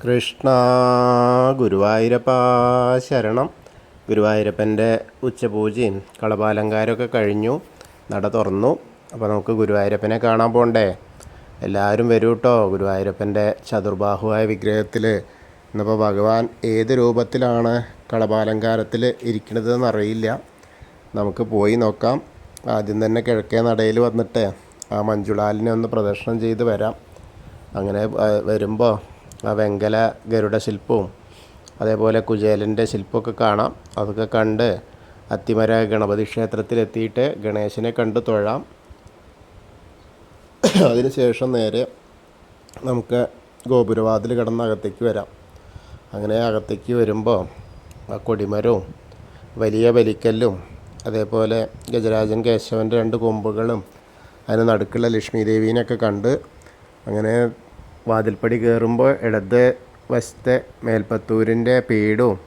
കൃഷ്ണ ഗുരുവായൂരപ്പ ശരണം. ഗുരുവായൂരപ്പൻ്റെ ഉച്ചപൂജയും കളഭാലങ്കാരമൊക്കെ കഴിഞ്ഞു, നട തുറന്നു. അപ്പോൾ നമുക്ക് ഗുരുവായൂരപ്പനെ കാണാൻ പോകണ്ടേ? എല്ലാവരും വരൂ കേട്ടോ. ഗുരുവായൂരപ്പൻ്റെ ചതുർബാഹുവായ വിഗ്രഹത്തിൽ ഇന്നിപ്പോൾ ഭഗവാൻ ഏത് രൂപത്തിലാണ് കളഭാലങ്കാരത്തിൽ ഇരിക്കുന്നതെന്ന് അറിയില്ല. നമുക്ക് പോയി നോക്കാം. ആദ്യം തന്നെ കിഴക്കേ നടയിൽ വന്നിട്ട് ആ മഞ്ജുളാലിനെ ഒന്ന് പ്രദർശനം ചെയ്ത് വരാം. അങ്ങനെ വരുമ്പോൾ ആ വെങ്കല ഗരുഡ ശില്പവും അതേപോലെ കുചേലൻ്റെ ശില്പമൊക്കെ കാണാം. അതൊക്കെ കണ്ട് അത്തിമര ഗണപതി ക്ഷേത്രത്തിലെത്തിയിട്ട് ഗണേശനെ കണ്ട് തൊഴാം. അതിനുശേഷം നേരെ നമുക്ക് ഗോപുരവാതിൽ കടന്ന് അകത്തേക്ക് വരാം. അങ്ങനെ അകത്തേക്ക് വരുമ്പോൾ ആ കൊടിമരവും വലിയ ബലിക്കല്ലും അതേപോലെ ഗജരാജൻ കേശവൻ്റെ 2 കൊമ്പുകളും അതിന് നടുക്കുള്ള ലക്ഷ്മി ദേവീനെയൊക്കെ കണ്ട് അങ്ങനെ വാതിൽപ്പടി കയറുമ്പോൾ ഇടത് വശത്തെ മേൽപ്പത്തൂരിൻ്റെ പീഠവും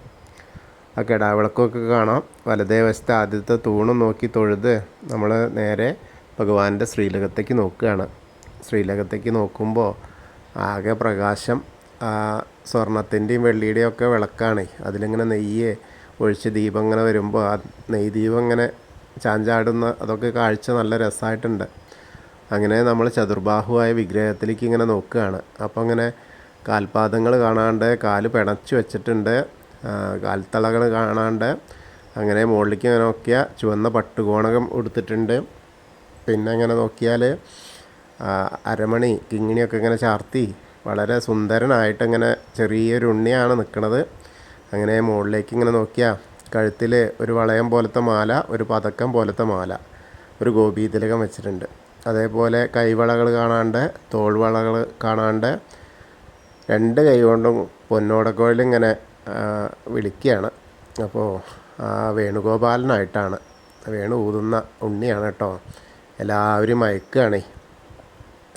ആ കെടാവിളക്കൊക്കെ കാണാം. വലതേ വശത്തെ ആദ്യത്തെ തൂണും നോക്കി തൊഴുത് നമ്മൾ നേരെ ഭഗവാന്റെ ശ്രീലകത്തേക്ക് നോക്കുകയാണ്. ശ്രീലകത്തേക്ക് നോക്കുമ്പോൾ ആകെ പ്രകാശം, സ്വർണത്തിൻ്റെയും വെള്ളിയുടെയും ഒക്കെ വിളക്കാണ്. അതിലിങ്ങനെ നെയ്യ് ഒഴിച്ച് ദീപം ഇങ്ങനെ വരുമ്പോൾ ആ നെയ്യ് ദീപം ഇങ്ങനെ ചാഞ്ചാടുന്ന അതൊക്കെ കാഴ്ച നല്ല രസമായിട്ടുണ്ട്. അങ്ങനെ നമ്മൾ ചതുർബാഹുവായ വിഗ്രഹത്തിലേക്ക് ഇങ്ങനെ നോക്കുകയാണ്. അപ്പോൾ അങ്ങനെ കാൽപാദങ്ങൾ കാണാണ്ട്, കാല് പിണച്ച് വെച്ചിട്ടുണ്ട്, കാൽത്തളകൾ കാണാണ്ട്. അങ്ങനെ മുകളിലേക്ക് ഇങ്ങനെ നോക്കിയാൽ ചുവന്ന പട്ടുകോണകം ഉടുത്തിട്ടുണ്ട്. പിന്നെ ഇങ്ങനെ നോക്കിയാൽ അരമണി കിങ്ങിണിയൊക്കെ ഇങ്ങനെ ചാർത്തി വളരെ സുന്ദരനായിട്ട് ഇങ്ങനെ ചെറിയൊരു ഉണ്ണിയാണ് നിൽക്കുന്നത്. അങ്ങനെ മുകളിലേക്ക് ഇങ്ങനെ നോക്കിയാൽ കഴുത്തിൽ ഒരു വളയം പോലത്തെ മാല, ഒരു പതക്കം പോലത്തെ മാല, ഒരു ഗോപീതിലകം വെച്ചിട്ടുണ്ട്. അതേപോലെ കൈവളകൾ കാണാണ്ട്, തോൾവളകൾ കാണാണ്ട്, 2 കൈ കൊണ്ടും പൊന്നോടക്കോയിലിങ്ങനെ വിളിക്കുകയാണ്. അപ്പോൾ വേണുഗോപാലനായിട്ടാണ്, വേണു ഊതുന്ന ഉണ്ണിയാണ് കേട്ടോ. എല്ലാവരും മയക്കുകയാണ്.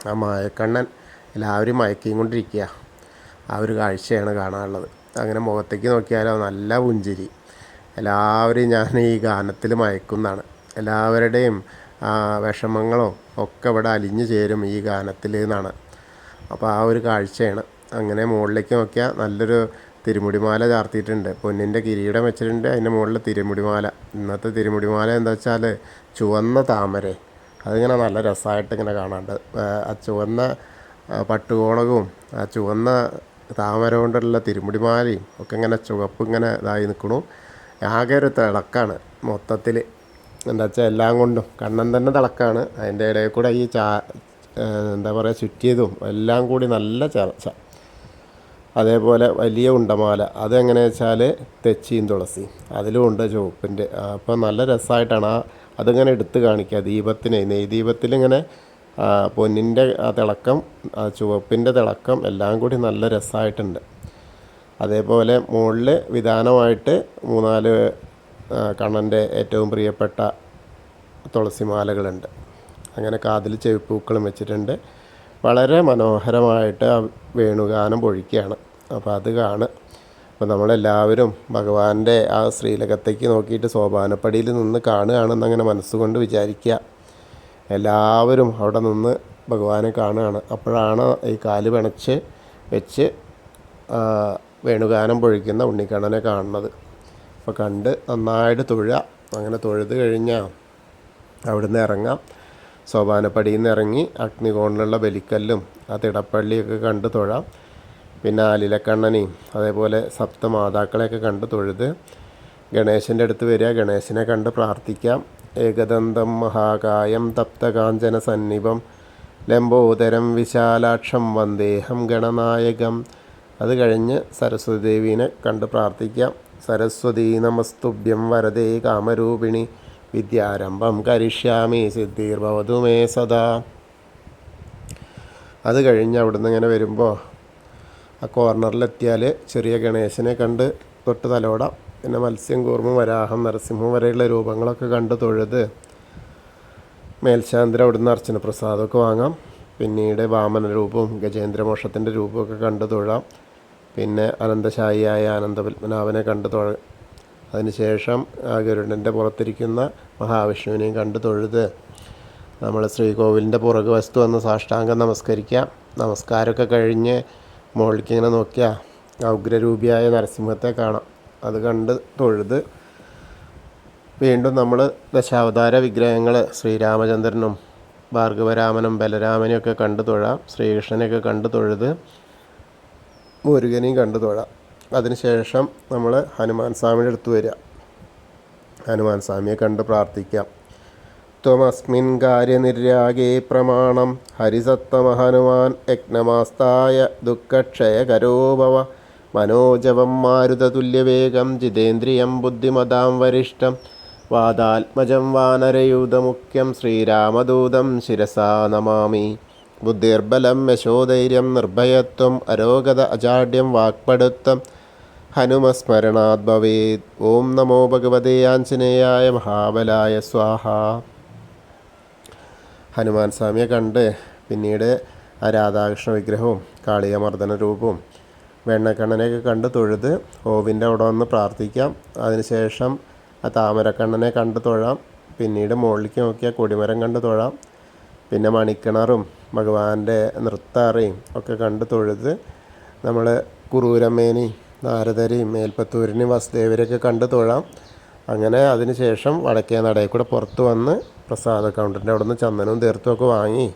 ആ മയക്കണ്ണൻ എല്ലാവരും മയക്കിയും കൊണ്ടിരിക്കുക. ആ ഒരു കാഴ്ചയാണ് കാണാനുള്ളത്. അങ്ങനെ മുഖത്തേക്ക് നോക്കിയാലോ നല്ല പുഞ്ചിരി. എല്ലാവരും ഞാൻ ഈ ഗാനത്തിൽ മയക്കുന്നതാണ്. എല്ലാവരുടെയും വിഷമങ്ങളും ഒക്കെ ഇവിടെ അലിഞ്ഞു ചേരും ഈ ഗാനത്തിൽ എന്നാണ്. അപ്പോൾ ആ ഒരു കാഴ്ചയാണ്. അങ്ങനെ മുകളിലേക്ക് നോക്കിയാൽ നല്ലൊരു തിരുമുടിമാല ചാർത്തിയിട്ടുണ്ട്. പൊന്നിൻ്റെ കിരീടം വെച്ചിട്ടുണ്ട്, അതിൻ്റെ മുകളിൽ തിരുമുടിമാല. ഇന്നത്തെ തിരുമുടിമാല എന്താ വെച്ചാൽ ചുവന്ന താമര. അതിങ്ങനെ നല്ല രസമായിട്ട് ഇങ്ങനെ കാണാണ്ട്, ആ ചുവന്ന പട്ടുകോണകവും ആ ചുവന്ന താമര കൊണ്ടുള്ള തിരുമുടിമാലയും ഒക്കെ ഇങ്ങനെ ചുവപ്പ് ഇങ്ങനെ ഇതായി നിൽക്കണു. ആകെ ഒരു തിളക്കാണ് മൊത്തത്തിൽ. എന്താ വെച്ചാൽ എല്ലാം കൊണ്ടും കണ്ണൻ തന്നെ തിളക്കാണ്. അതിൻ്റെ ഇടയിൽ കൂടെ ഈ എന്താ പറയുക ചുറ്റിയതും എല്ലാം കൂടി നല്ല ചർച്ച. അതേപോലെ വലിയ ഉണ്ടമാല, അതെങ്ങനെയാ വെച്ചാൽ തെച്ചിയും തുളസിയും അതിലും ഉണ്ട് ചുവപ്പിൻ്റെ. അപ്പോൾ നല്ല രസമായിട്ടാണ് അതിങ്ങനെ എടുത്ത് കാണിക്കുക. ദീപത്തിന് നെയ്ദീപത്തിലിങ്ങനെ പൊന്നിൻ്റെ ആ തിളക്കം, ആ ചുവപ്പിൻ്റെ തിളക്കം എല്ലാം കൂടി നല്ല രസമായിട്ടുണ്ട്. അതേപോലെ മുകളിൽ വിധാനമായിട്ട് 3-4 കണ്ണൻ്റെ ഏറ്റവും പ്രിയപ്പെട്ട തുളസിമാലകളുണ്ട്. അങ്ങനെ കാതിൽ ചെവിപ്പൂക്കളും വെച്ചിട്ടുണ്ട്. വളരെ മനോഹരമായിട്ട് ആ വേണുഗാനം പൊഴിക്കുകയാണ്. അപ്പോൾ അത് കാണുക. അപ്പോൾ നമ്മളെല്ലാവരും ഭഗവാന്റെ ആ ശ്രീലകത്തേക്ക് നോക്കിയിട്ട് സോപാനപ്പടിയിൽ നിന്ന് കാണുകയാണെന്നങ്ങനെ മനസ്സുകൊണ്ട് വിചാരിക്കുക. എല്ലാവരും അവിടെ നിന്ന് ഭഗവാനെ കാണുകയാണ്. അപ്പോഴാണ് ഈ കാല് പിണച്ച് വെച്ച് വേണുഗാനം പൊഴിക്കുന്ന ഉണ്ണിക്കണ്ണനെ കാണുന്നത്. അപ്പോൾ കണ്ട് നന്നായിട്ട് തൊഴുക. അങ്ങനെ തൊഴുത് കഴിഞ്ഞാൽ അവിടുന്ന് ഇറങ്ങാം. സോപാനപ്പടിയിൽ നിന്ന് ഇറങ്ങി അഗ്നികോണിലുള്ള ബലിക്കല്ലും ആ തിടപ്പള്ളിയൊക്കെ കണ്ട് തൊഴാം. പിന്നെ ആലിലക്കണ്ണനെയും അതേപോലെ സപ്തമാതാക്കളെയൊക്കെ കണ്ട് തൊഴുത് ഗണേശൻ്റെ അടുത്ത് വരിക. ഗണേശനെ കണ്ട് പ്രാർത്ഥിക്കാം. ഏകദന്തം മഹാകായം തപ്തകാഞ്ചന സന്നിഭം ലംബോദരം വിശാലാക്ഷം വന്ദേഹം ഗണനായകം. അത് കഴിഞ്ഞ് സരസ്വതി ദേവീനെ കണ്ട് പ്രാർത്ഥിക്കാം. സരസ്വതീ നമസ്തുഭ്യം വരദേ കാമരൂപിണി വിദ്യാരംഭം കരിഷ്യാമി സിദ്ധിർഭവതു മേ സദാ. അത് കഴിഞ്ഞ് അവിടുന്ന് ഇങ്ങനെ വരുമ്പോൾ ആ കോർണറിലെത്തിയാൽ ചെറിയ ഗണേശനെ കണ്ട് തൊട്ട് തലോടാം. പിന്നെ മത്സ്യം, കൂർമ്മം, വരാഹം, നരസിംഹം വരെയുള്ള രൂപങ്ങളൊക്കെ കണ്ട് തൊഴുത് മേൽശാന്തിര അവിടുന്ന് അർച്ചന പ്രസാദമൊക്കെ വാങ്ങാം. പിന്നീട് വാമന രൂപവും ഗജേന്ദ്രമോക്ഷത്തിൻ്റെ രൂപമൊക്കെ കണ്ട് തൊഴാം. പിന്നെ അനന്തശായിയായ ആനന്ദപത്മനാഭനെ കണ്ട് അതിനുശേഷം ആ ഗരുഡൻ്റെ പുറത്തിരിക്കുന്ന മഹാവിഷ്ണുവിനെയും കണ്ട് തൊഴുത് നമ്മൾ ശ്രീകോവിലിൻ്റെ പുറകു വശത്ത് വന്ന് സാഷ്ടാംഗം നമസ്കരിക്കാം. നമസ്കാരമൊക്കെ കഴിഞ്ഞ് മുകളിലേക്ക് ഇങ്ങനെ നോക്കിയാൽ ഉഗ്രരൂപിയായ നരസിംഹത്തെ കാണാം. അത് കണ്ട് തൊഴുത് വീണ്ടും നമ്മൾ ദശാവതാര വിഗ്രഹങ്ങൾ ശ്രീരാമചന്ദ്രനും ഭാർഗവരാമനും ബലരാമനെയും ഒക്കെ കണ്ടു തൊഴാം. ശ്രീകൃഷ്ണനെയൊക്കെ കണ്ടു തൊഴുത് മുരുകനെയും കണ്ടു തൊഴാം. അതിനുശേഷം നമ്മൾ ഹനുമാൻ സ്വാമിയുടെ അടുത്ത് വരിക. ഹനുമാൻ സ്വാമിയെ കണ്ട് പ്രാർത്ഥിക്കാം. ത്വമസ്മിൻ കാര്യനിര്യാഗേ പ്രമാണം ഹരിസത്തമഹനുമാൻ യജ്ഞമാസ്തായ ദുഃഖക്ഷയകരോ ഭവ മനോജവം മാരുതതുല്യവേഗം ജിതേന്ദ്രിയം ബുദ്ധിമതാം വരിഷ്ഠം വാതാത്മജം വാനരയൂതമുഖ്യം ശ്രീരാമദൂതം ശിരസാ നമാമി. ബുദ്ധിർബലം യശോധൈര്യം നിർഭയത്വം അരോഗത അജാഡ്യം വാക്പടുത്തം ഹനുമസ്മരണാത് ഭവേത്. ഓം നമോ ഭഗവതേ ആഞ്ജനേയായ മഹാബലായ സ്വാഹ. ഹനുമാൻ സ്വാമിയെ കണ്ട് പിന്നീട് ആ രാധാകൃഷ്ണ വിഗ്രഹവും കാളികമർദ്ദന രൂപവും വെണ്ണക്കണ്ണനെയൊക്കെ കണ്ട് തൊഴുത് ഓവിൻ്റെ അവിടെ വന്ന് പ്രാർത്ഥിക്കാം. അതിനുശേഷം ആ താമരക്കണ്ണനെ കണ്ട് തൊഴാം. പിന്നീട് മുകളിലേക്ക് നോക്കിയാൽ കൊടിമരം കണ്ട് തൊഴാം. പിന്നെ മണിക്കിണറും ഭഗവാന്റെ നൃത്താറയും ഒക്കെ കണ്ട് തൊഴുത് നമ്മൾ കുറൂരമ്മേനെയും നാരദരെയും മേൽപ്പത്തൂരിനെയും വസുദേവരെയൊക്കെ കണ്ട് തൊഴാം. അങ്ങനെ അതിനുശേഷം വടക്കേ നടയിൽ കൂടെ പുറത്ത് വന്ന് പ്രസാദ കൗണ്ടറിൻ്റെ അവിടെ നിന്ന് ചന്ദനവും തീർത്ഥമൊക്കെ വാങ്ങി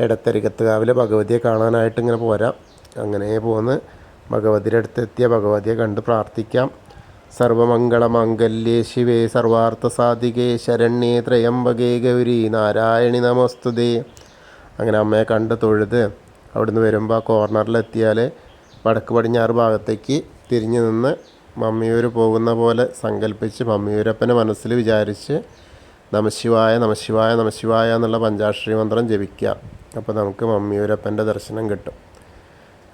എടത്തരികത്തുകാവിലെ ഭഗവതിയെ കാണാനായിട്ട് ഇങ്ങനെ പോരാം. അങ്ങനെ പോന്ന് ഭഗവതിയുടെ അടുത്തെത്തിയ ഭഗവതിയെ കണ്ട് പ്രാർത്ഥിക്കാം. സർവമംഗളമാംഗല്യേ ശിവേ സർവാർത്ഥസാധികേ ശരണ്യേ ത്രയംബകേ ഗൗരി നാരായണി നമോസ്തുതേ. അങ്ങനെ അമ്മയെ കണ്ട് തൊഴുത് അവിടുന്ന് വരുമ്പോൾ ആ കോർണറിലെത്തിയാൽ വടക്ക് പടിഞ്ഞാറ് ഭാഗത്തേക്ക് തിരിഞ്ഞു നിന്ന് മമ്മിയൂർ പോകുന്ന പോലെ സങ്കല്പിച്ച് മമ്മിയൂരപ്പനെ മനസ്സിൽ വിചാരിച്ച് നമശിവായ നമശിവായ നമശിവായ എന്നുള്ള പഞ്ചാക്ഷരി മന്ത്രം ജപിക്കുക. അപ്പോൾ നമുക്ക് മമ്മിയൂരപ്പൻ്റെ ദർശനം കിട്ടും.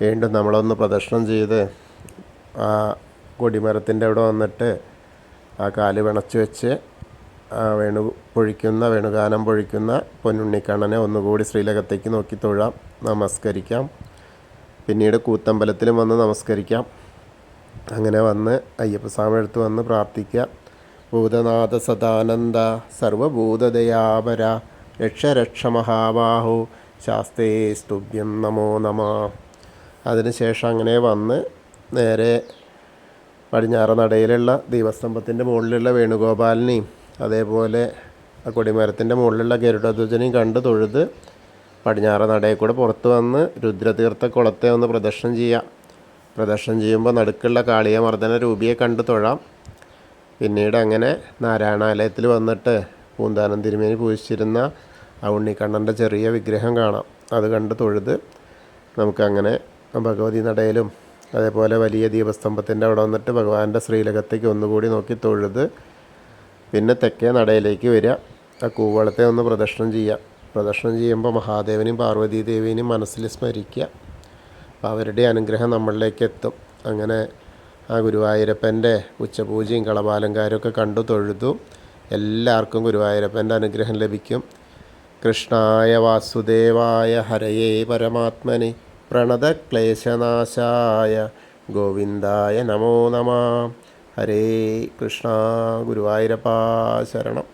വീണ്ടും നമ്മളൊന്ന് പ്രദക്ഷിണം ചെയ്ത് ആ കൊടിമരത്തിൻ്റെ അവിടെ വന്നിട്ട് ആ കാല് പിണച്ച് വെച്ച് ആ വേണുഗാനം പൊഴിക്കുന്ന പൊന്നുണ്ണിക്കണ്ണനെ ഒന്നുകൂടി ശ്രീലകത്തേക്ക് നോക്കി തൊഴാം, നമസ്കരിക്കാം. പിന്നീട് കൂത്തമ്പലത്തിലും വന്ന് നമസ്കരിക്കാം. അങ്ങനെ വന്ന് അയ്യപ്പസ്വാമി അടുത്ത് വന്ന് പ്രാർത്ഥിക്കുക. ഭൂതനാഥ സദാനന്ദ സർവഭൂതദയാപര രക്ഷ മഹാബാഹു ശാസ്തേ സ്തുഭ്യം നമോ നമ. അതിനുശേഷം അങ്ങനെ വന്ന് നേരെ പടിഞ്ഞാറ് നടയിലുള്ള ദീപസ്തംഭത്തിൻ്റെ മുകളിലുള്ള വേണുഗോപാലിനെയും അതേപോലെ ആ കൊടിമരത്തിൻ്റെ മുകളിലുള്ള ഗരുഡധ്വജനെയും കണ്ട് തൊഴുത് പടിഞ്ഞാറ് നടയിൽ കൂടെ പുറത്ത് വന്ന് രുദ്രതീർത്ഥ കുളത്തെ ഒന്ന് പ്രദക്ഷിണം ചെയ്യാം. പ്രദക്ഷിണം ചെയ്യുമ്പോൾ നടുക്കുള്ള കാളികമർദ്ദന രൂപിയെ കണ്ട് തൊഴാം. പിന്നീട് അങ്ങനെ നാരായണാലയത്തിൽ വന്നിട്ട് പൂന്താനം തിരുമേനി പൂജിച്ചിരുന്ന ആ ഉണ്ണിക്കണ്ണൻ്റെ ചെറിയ വിഗ്രഹം കാണാം. അത് കണ്ട് തൊഴുത് നമുക്കങ്ങനെ ഭഗവതി നടയിലും അതേപോലെ വലിയ ദീപസ്തംഭത്തിൻ്റെ അവിടെ വന്നിട്ട് ഭഗവാന്റെ ശ്രീലകത്തേക്ക് ഒന്നുകൂടി നോക്കി തൊഴുത് പിന്നെ തെക്കേ നടയിലേക്ക് വരിക. ആ കൂവളത്തെ ഒന്ന് പ്രദക്ഷിണം ചെയ്യുക. പ്രദക്ഷിണം ചെയ്യുമ്പോൾ മഹാദേവനെയും പാർവതീദേവിനെയും മനസ്സിൽ സ്മരിക്കുക. അപ്പോൾ അവരുടെ അനുഗ്രഹം നമ്മളിലേക്ക് എത്തും. അങ്ങനെ ആ ഗുരുവായൂരപ്പൻ്റെ ഉച്ചപൂജയും കളഭാലങ്കാരമൊക്കെ കണ്ടു തൊഴുതു. എല്ലാവർക്കും ഗുരുവായൂരപ്പൻ്റെ അനുഗ്രഹം ലഭിക്കും. കൃഷ്ണായ വാസുദേവായ ഹരയേ പരമാത്മനെ പ്രണതക്ലേശനാശായ ഗോവിന്ദായ നമോ നമ. ഹരേ കൃഷ്ണ. ഗുരുവായൂരപ്പാ ശരണം.